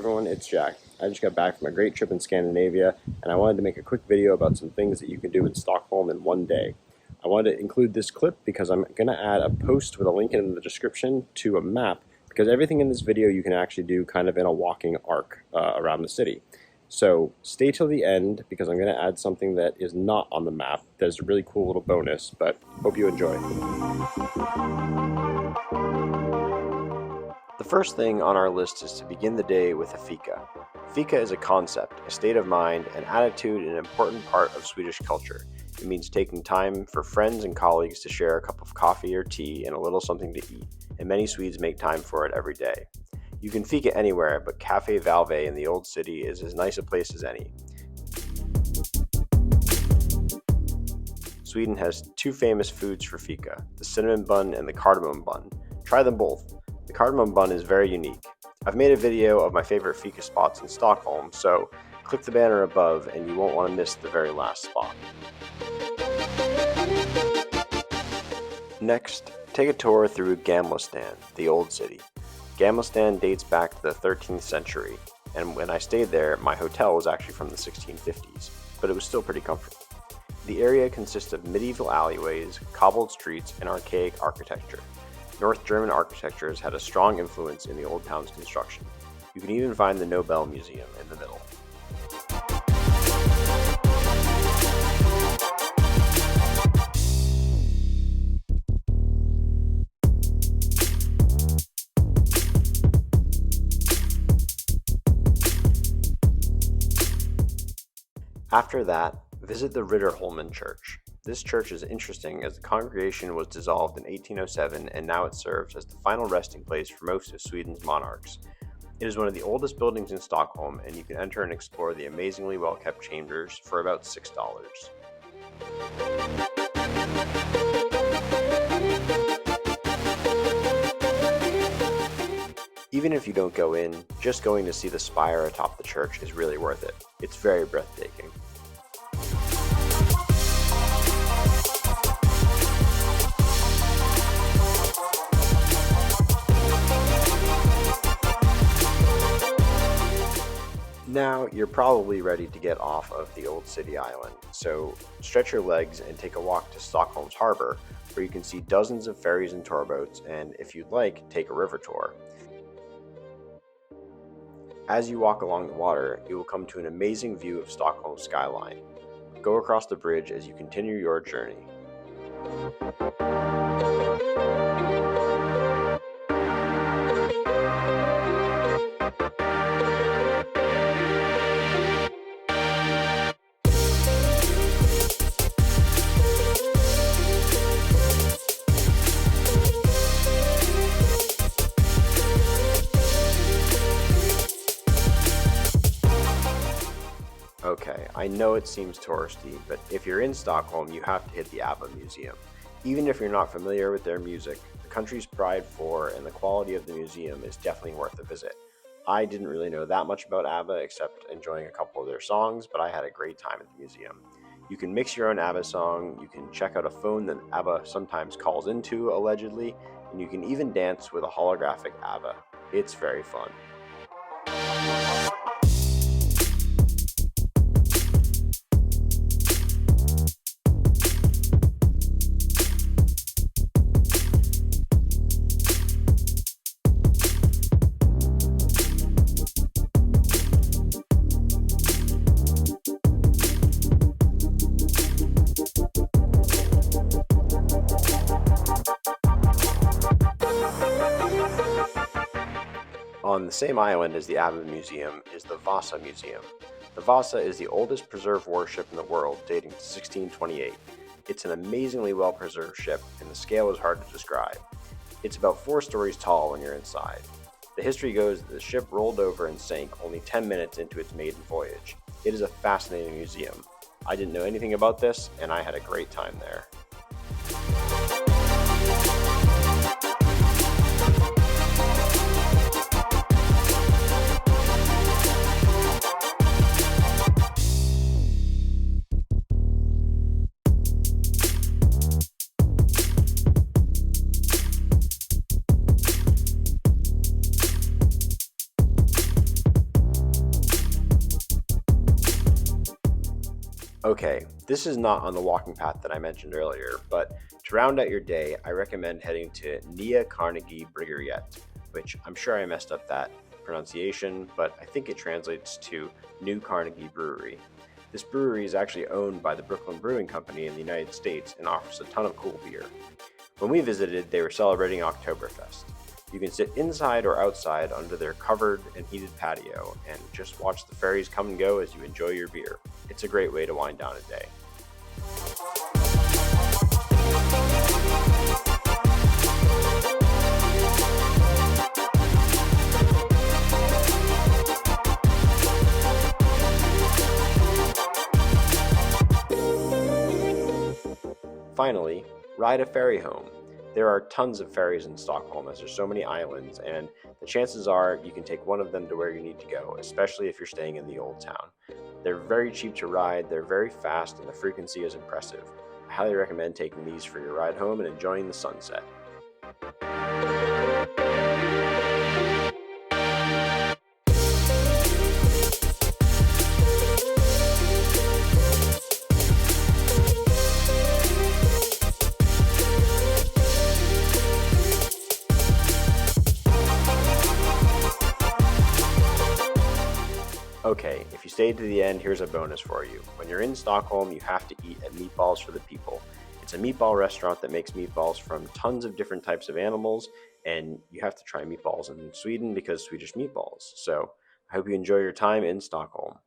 everyone, it's Jack. I just got back from a great trip in Scandinavia, and I wanted to make a quick video about some things that you can do in Stockholm in one day. I wanted to include this clip because I'm going to add a post with a link in the description to a map, because everything in this video you can actually do kind of in a walking arc around the city. So stay till the end, because I'm going to add something that is not on the map that is a really cool little bonus, but hope you enjoy. The first thing on our list is to begin the day with a fika. Fika is a concept, a state of mind, an attitude, and an important part of Swedish culture. It means taking time for friends and colleagues to share a cup of coffee or tea and a little something to eat, and many Swedes make time for it every day. You can fika anywhere, but Café Valve in the Old City is as nice a place as any. Sweden has two famous foods for fika, the cinnamon bun and the cardamom bun. Try them both. The cardamom bun is very unique. I've made a video of my favorite fika spots in Stockholm, so click the banner above and you won't want to miss the very last spot. Next, take a tour through Gamla, the Old City. Gamla dates back to the 13th century, and when I stayed there, my hotel was actually from the 1650s, but it was still pretty comfortable. The area consists of medieval alleyways, cobbled streets, and archaic architecture. North German architecture has had a strong influence in the old town's construction. You can even find the Nobel Museum in the middle. After that, visit the Riddarholmen church. This church is interesting as the congregation was dissolved in 1807 and now it serves as the final resting place for most of Sweden's monarchs. It is one of the oldest buildings in Stockholm, and you can enter and explore the amazingly well-kept chambers for about $6. Even if you don't go in, just going to see the spire atop the church is really worth it. It's very breathtaking. Now, you're probably ready to get off of the Old City Island, so stretch your legs and take a walk to Stockholm's harbor, where you can see dozens of ferries and tourboats, and if you'd like, take a river tour. As you walk along the water, you will come to an amazing view of Stockholm's skyline. Go across the bridge as you continue your journey. Okay, I know it seems touristy, but if you're in Stockholm, you have to hit the ABBA Museum. Even if you're not familiar with their music, the country's pride for and the quality of the museum is definitely worth a visit. I didn't really know that much about ABBA except enjoying a couple of their songs, but I had a great time at the museum. You can mix your own ABBA song, you can check out a phone that ABBA sometimes calls into, allegedly, and you can even dance with a holographic ABBA. It's very fun. On the same island as the ABBA Museum is the Vasa Museum. The Vasa is the oldest preserved warship in the world, dating to 1628. It's an amazingly well-preserved ship, and the scale is hard to describe. It's about 4 stories tall when you're inside. The history goes that the ship rolled over and sank only 10 minutes into its maiden voyage. It is a fascinating museum. I didn't know anything about this, and I had a great time there. Okay, this is not on the walking path that I mentioned earlier, but to round out your day, I recommend heading to Nya CarnegieBryggeriet, which I'm sure I messed up that pronunciation, but I think it translates to New Carnegie Brewery. This brewery is actually owned by the Brooklyn Brewing Company in the United States and offers a ton of cool beer. When we visited, they were celebrating Oktoberfest. You can sit inside or outside under their covered and heated patio and just watch the ferries come and go as you enjoy your beer. It's a great way to wind down a day. Finally, ride a ferry home. There are tons of ferries in Stockholm as there's so many islands, and the chances are you can take one of them to where you need to go, especially if you're staying in the old town. They're very cheap to ride, they're very fast, and the frequency is impressive. I highly recommend taking these for your ride home and enjoying the sunset. Okay, if you stayed to the end, here's a bonus for you. When you're in Stockholm, you have to eat at Meatballs for the People. It's a meatball restaurant that makes meatballs from tons of different types of animals, and you have to try meatballs in Sweden because Swedish meatballs. So I hope you enjoy your time in Stockholm.